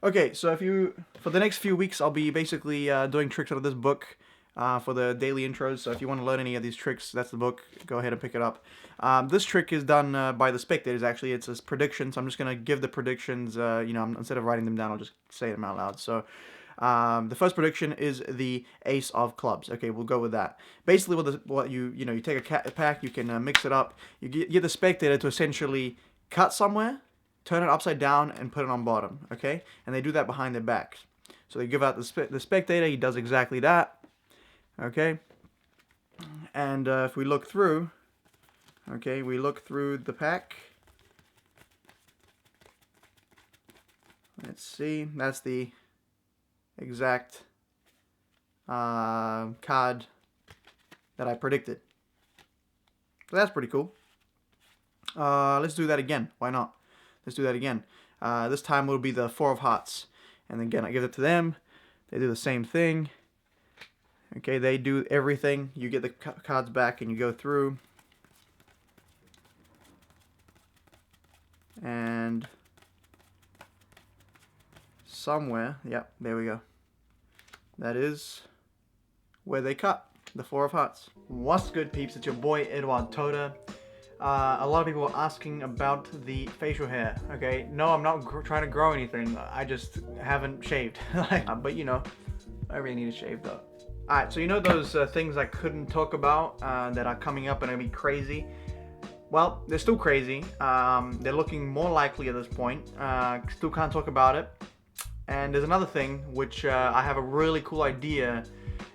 Okay, so for the next few weeks, I'll be basically doing tricks out of this book for the daily intros. So if you want to learn any of these tricks, that's the book. Go ahead and pick it up. This trick is done by the spectators. Actually, it's a prediction. So I'm just gonna give the predictions. Instead of writing them down, I'll just say them out loud. So. The first prediction is the ace of clubs. Okay, we'll go with that. Basically, you take a pack, you can mix it up. You get the spectator to essentially cut somewhere, turn it upside down, and put it on bottom. Okay, and they do that behind their backs. So they give out the spectator. He does exactly that. Okay, and if we look through, okay, we look through the pack. Let's see. That's the exact card that I predicted. So that's pretty cool. Let's do that again. Why not? Let's do that again. This time will be the four of hearts. And again, I give it to them. They do the same thing. Okay, they do everything. You get the cards back and you go through. And somewhere, yep, there we go. That is where they cut the four of hearts. What's good, peeps? It's your boy Eduard Todor. A lot of people are asking about the facial hair. Okay, no, I'm not trying to grow anything. I just haven't shaved. But you know, I really need to shave though. Alright, so you know those things I couldn't talk about that are coming up and are gonna be crazy? Well, they're still crazy. They're looking more likely at this point. Still can't talk about it. And there's another thing which I have a really cool idea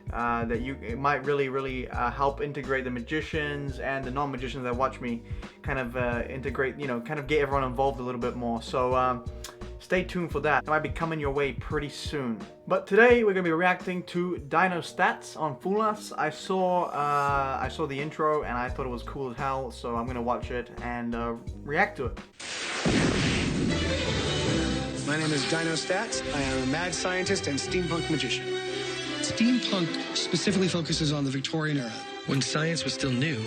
that it might really help integrate the magicians and the non-magicians that watch me, kind of integrate, kind of get everyone involved a little bit more. So stay tuned for that. It might be coming your way pretty soon. But today we're gonna be reacting to Dyno Staats on Fool Us. I saw the intro and I thought it was cool as hell, so I'm gonna watch it and react to it. My name is Dyno Staats. I am a mad scientist and steampunk magician. Steampunk specifically focuses on the Victorian era, when science was still new,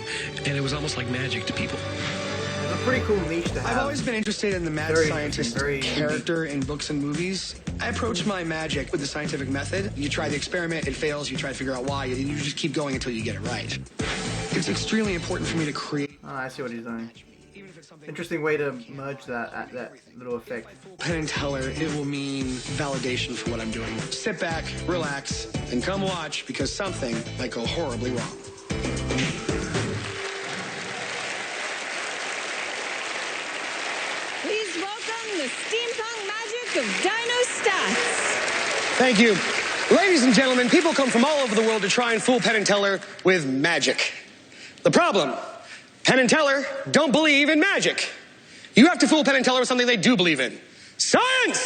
and it was almost like magic to people. It's a pretty cool niche to have. I've always been interested in the mad scientist character in books and movies. I approach my magic with the scientific method. You try the experiment, it fails, you try to figure out why, and you just keep going until you get it right. It's extremely important for me to create... Oh, I see what he's doing. Interesting way to merge that little effect. Penn and Teller, it will mean validation for what I'm doing. Sit back, relax, and come watch, because something might go horribly wrong. Please welcome the steampunk magic of Dyno Staats. Thank you. Ladies and gentlemen, people come from all over the world to try and fool Penn and Teller with magic. The problem: Penn and Teller don't believe in magic. You have to fool Penn and Teller with something they do believe in. Science!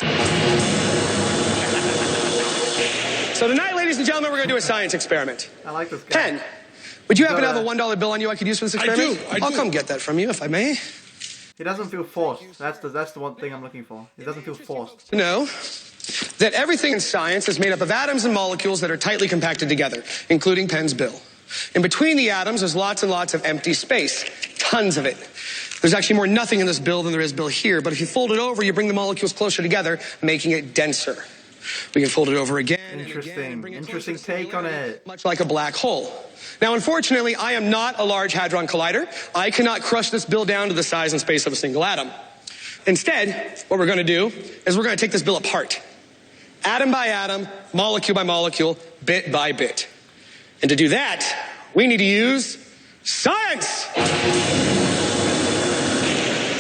So tonight, ladies and gentlemen, we're going to do a science experiment. I like this guy. Penn, would you happen to have a $1 bill on you I could use for this experiment? I do. I'll come get that from you, if I may. He doesn't feel forced. That's the one thing I'm looking for. He doesn't feel forced. No. That everything in science is made up of atoms and molecules that are tightly compacted together, including Penn's bill. In between the atoms, there's lots and lots of empty space. Tons of it. There's actually more nothing in this bill than there is bill here, but if you fold it over, you bring the molecules closer together, making it denser. We can fold it over again. Interesting take on it. Much like a black hole. Now, unfortunately, I am not a Large Hadron Collider. I cannot crush this bill down to the size and space of a single atom. Instead, what we're going to do is we're going to take this bill apart. Atom by atom, molecule by molecule, bit by bit. And to do that, we need to use science!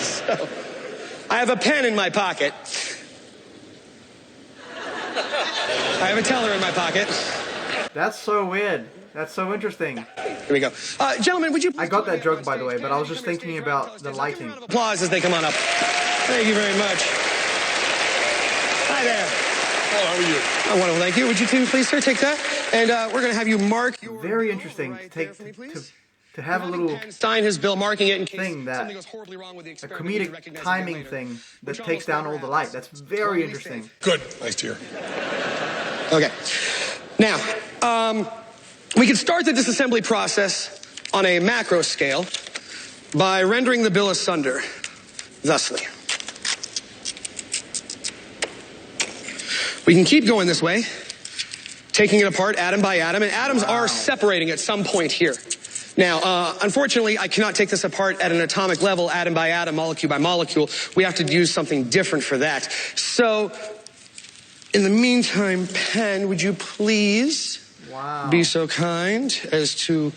So, I have a pen in my pocket. I have a teller in my pocket. That's so weird. That's so interesting. Here we go. Gentlemen, would you... I got that joke, by the way, but I was just thinking about the lighting. Applause as they come on up. Thank you very much. Hi there. Oh, how are you? Oh, wonderful, thank you. Would you please, sir, take that? And we're going to have you mark... Very interesting to have a little sign his bill, marking it in case thing that something goes horribly wrong with the a experiment. comedic timing thing that takes down all the light. That's very interesting. Good. Nice to hear. Okay. Now, we can start the disassembly process on a macro scale by rendering the bill asunder, thusly. We can keep going this way, taking it apart atom by atom, and atoms are separating at some point here. Now, unfortunately, I cannot take this apart at an atomic level, atom by atom, molecule by molecule. We have to use something different for that. So, in the meantime, Pen, would you please be so kind as to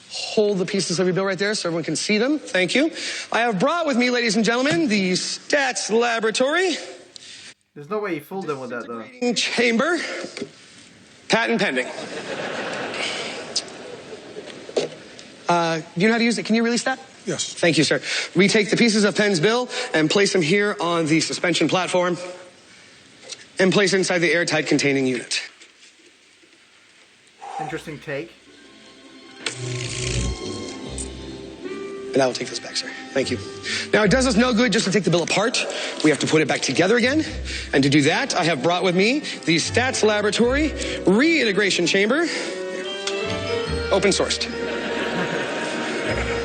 hold the pieces of your bill right there so everyone can see them? Thank you. I have brought with me, ladies and gentlemen, the Stats Laboratory. There's no way you fooled them with that, though. Chamber. Patent pending. Do you know how to use it? Can you release that? Yes. Thank you, sir. We take the pieces of Penn's bill and place them here on the suspension platform and place it inside the airtight containing unit. Interesting take. And I will take this back, sir. Thank you. Now, it does us no good just to take the bill apart. We have to put it back together again. And to do that, I have brought with me the Stats Laboratory Reintegration Chamber, open sourced.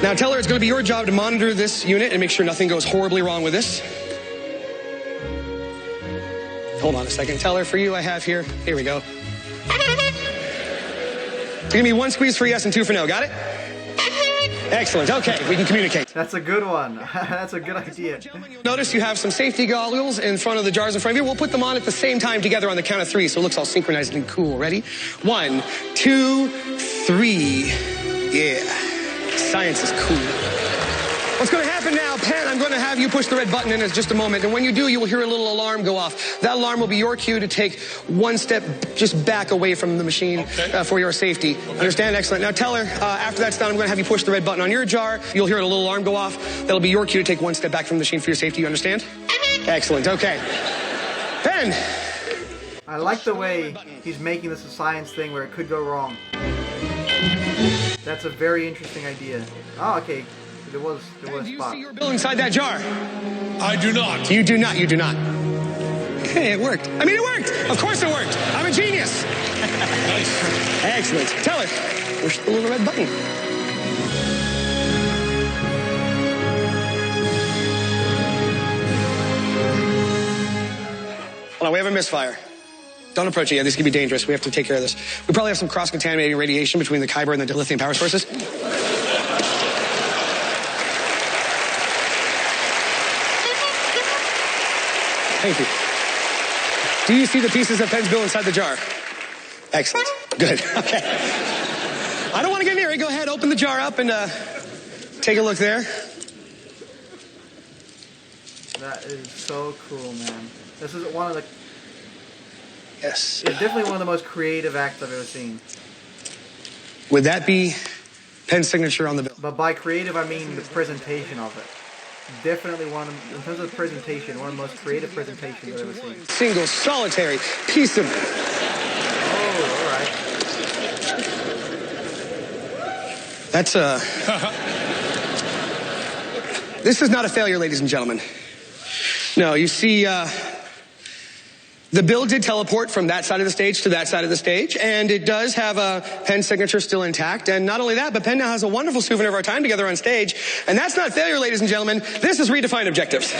Now, Teller, it's going to be your job to monitor this unit and make sure nothing goes horribly wrong with this. Hold on a second. Teller, for you, I have here. Here we go. Give me 1 squeeze for yes and 2 for no. Got it? Excellent. Okay, we can communicate. That's a good one. That's a good idea. Notice you have some safety goggles in front of the jars in front of you. We'll put them on at the same time together on the count of 3 so it looks all synchronized and cool. Ready? 1, 2, 3. Yeah. Science is cool. What's going to happen now, Penn, I'm going to have you push the red button in just a moment. And when you do, you will hear a little alarm go off. That alarm will be your cue to take 1 step just back away from the machine for your safety. Understand? Excellent. Now, Teller, after that's done, I'm going to have you push the red button on your jar. You'll hear a little alarm go off. That'll be your cue to take 1 step back from the machine for your safety. You understand? Excellent. Okay. Penn. I like the way he's making this a science thing where it could go wrong. That's a very interesting idea. Oh, okay. There was a Do you spot. see your bill inside that jar? I do not. You do not. You do not. Hey, it worked. I mean, it worked. Of course it worked. I'm a genius. Nice. Excellent. Teller, push the little red button. Hold on, we have a misfire. Don't approach it yet. This could be dangerous. We have to take care of this. We probably have some cross-contaminating radiation between the Kyber and the lithium power sources. Thank you. Do you see the pieces of Penn's bill inside the jar? Excellent. Good. Okay. I don't want to get near it. Go ahead, open the jar up and take a look there. That is so cool, man. This is one of the... Yes. It's definitely one of the most creative acts I've ever seen. Would that be Penn's signature on the bill? But by creative, I mean the presentation of it. Definitely one of, in terms of presentation, one of the most creative presentations I've ever seen. Single, solitary piece of... Oh, alright. That's This is not a failure, ladies and gentlemen. No, you see, the bill did teleport from that side of the stage to that side of the stage, and it does have a Penn signature still intact. And not only that, but Penn now has a wonderful souvenir of our time together on stage. And that's not failure, ladies and gentlemen. This is redefined objectives.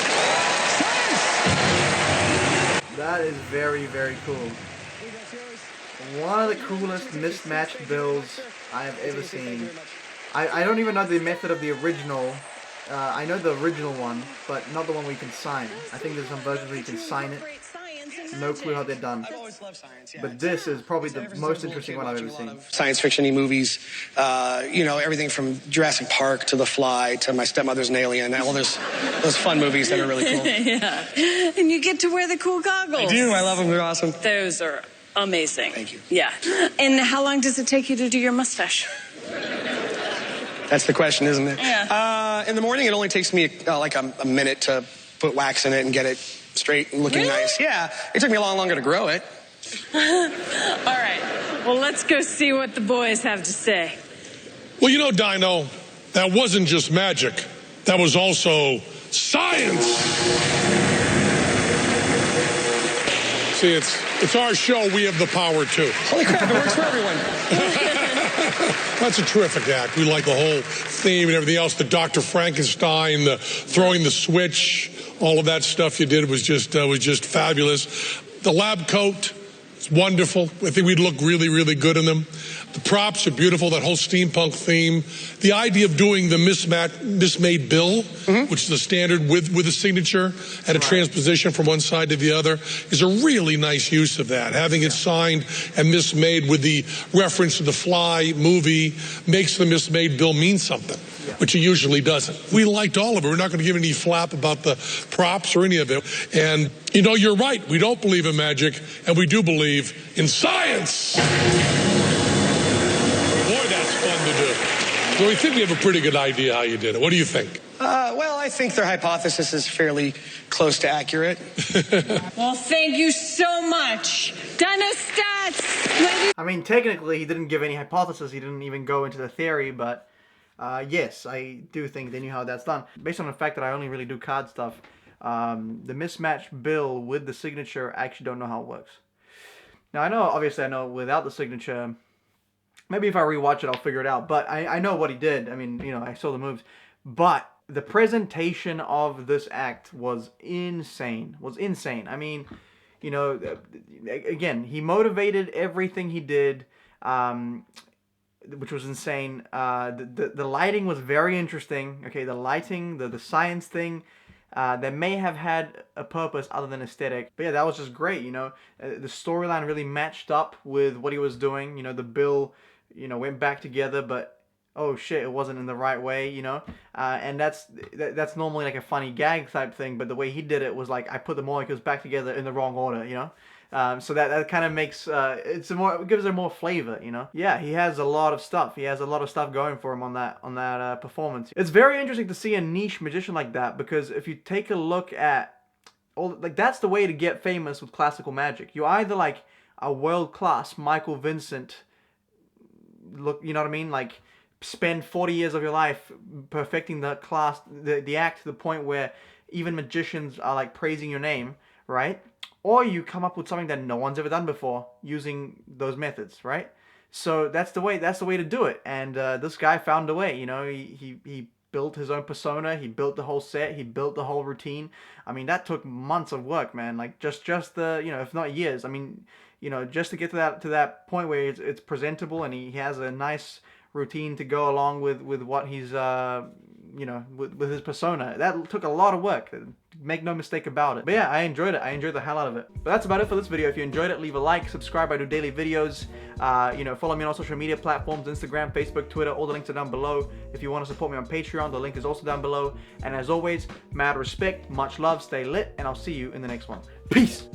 That is very, very cool. One of the coolest mismatched bills I have ever seen. I don't even know the method of the original. I know the original one, but not the one where you can sign. I think there's some versions where you can sign it. No clue how they're done. I've always loved science, yeah. But this is probably the most interesting one I've ever seen. Science fiction-y movies, you know, everything from Jurassic Park to The Fly to My Stepmother's an Alien, all those fun movies that are really cool. Yeah. And you get to wear the cool goggles. I do. I love them. They're awesome. Those are amazing. Thank you. Yeah. And how long does it take you to do your mustache? That's the question, isn't it? Yeah. In the morning, it only takes me like a minute to put wax in it and get it straight and looking nice. Yeah, it took me a lot longer to grow it. All right. Well, let's go see what the boys have to say. Well, you know, Dyno, that wasn't just magic. That was also science. See, it's our show. We have the power, too. Holy crap, it works for everyone. That's a terrific act. We like the whole theme and everything else. The Dr. Frankenstein, the throwing the switch, all of that stuff you did was just fabulous. The lab coat, wonderful. I think we'd look really, really good in them. The props are beautiful, that whole steampunk theme. The idea of doing the mismade bill, which is the standard with a signature and a transposition from one side to the other, is a really nice use of that. Having it signed and mismade with the reference to the Fly movie makes the mismade bill mean something, which it usually doesn't. We liked all of it. We're not going to give any flap about the props or any of it. And, you know, you're right. We don't believe in magic, and we do believe in science. Boy, that's fun to do. So we think we have a pretty good idea how you did it. What do you think? Well, I think their hypothesis is fairly close to accurate. Well, thank you so much. Dyno Staats, I mean, technically, he didn't give any hypothesis. He didn't even go into the theory, but yes, I do think they knew how that's done. Based on the fact that I only really do card stuff, the mismatched bill with the signature, I actually don't know how it works. Now, obviously I know without the signature, maybe if I rewatch it, I'll figure it out. But I know what he did. I mean, you know, I saw the moves. But the presentation of this act was insane. I mean, you know, again, he motivated everything he did, which was insane. The lighting was very interesting. Okay, the lighting, the science thing, that may have had a purpose other than aesthetic. But yeah, that was just great, you know. The storyline really matched up with what he was doing. You know, the bill, you know, went back together, but oh shit, it wasn't in the right way, you know. And that's normally like a funny gag type thing, but the way he did it was like, I put the molecules back together in the wrong order, you know. So that kind of makes it gives it more flavor, you know. Yeah, he has a lot of stuff. He has a lot of stuff going for him on that performance. It's very interesting to see a niche magician like that, because if you take a look at that's the way to get famous with classical magic. You either like a world-class Michael Vincent, look, you know what I mean, like spend 40 years of your life perfecting the act to the point where even magicians are like praising your name, right? Or you come up with something that no one's ever done before using those methods, right? So that's the way to do it. And this guy found a way, you know. He built his own persona, he built the whole set, he built the whole routine. I mean, that took months of work, man. Like just the, you know, if not years. I mean, you know, just to get to that point where it's presentable and he has a nice routine to go along with what he's you know, with his persona. That took a lot of work. Make no mistake about it. But yeah, I enjoyed it. I enjoyed the hell out of it. But that's about it for this video. If you enjoyed it, leave a like, subscribe. I do daily videos. You know, follow me on all social media platforms, Instagram, Facebook, Twitter. All the links are down below. If you want to support me on Patreon, the link is also down below. And as always, mad respect, much love, stay lit, and I'll see you in the next one. Peace!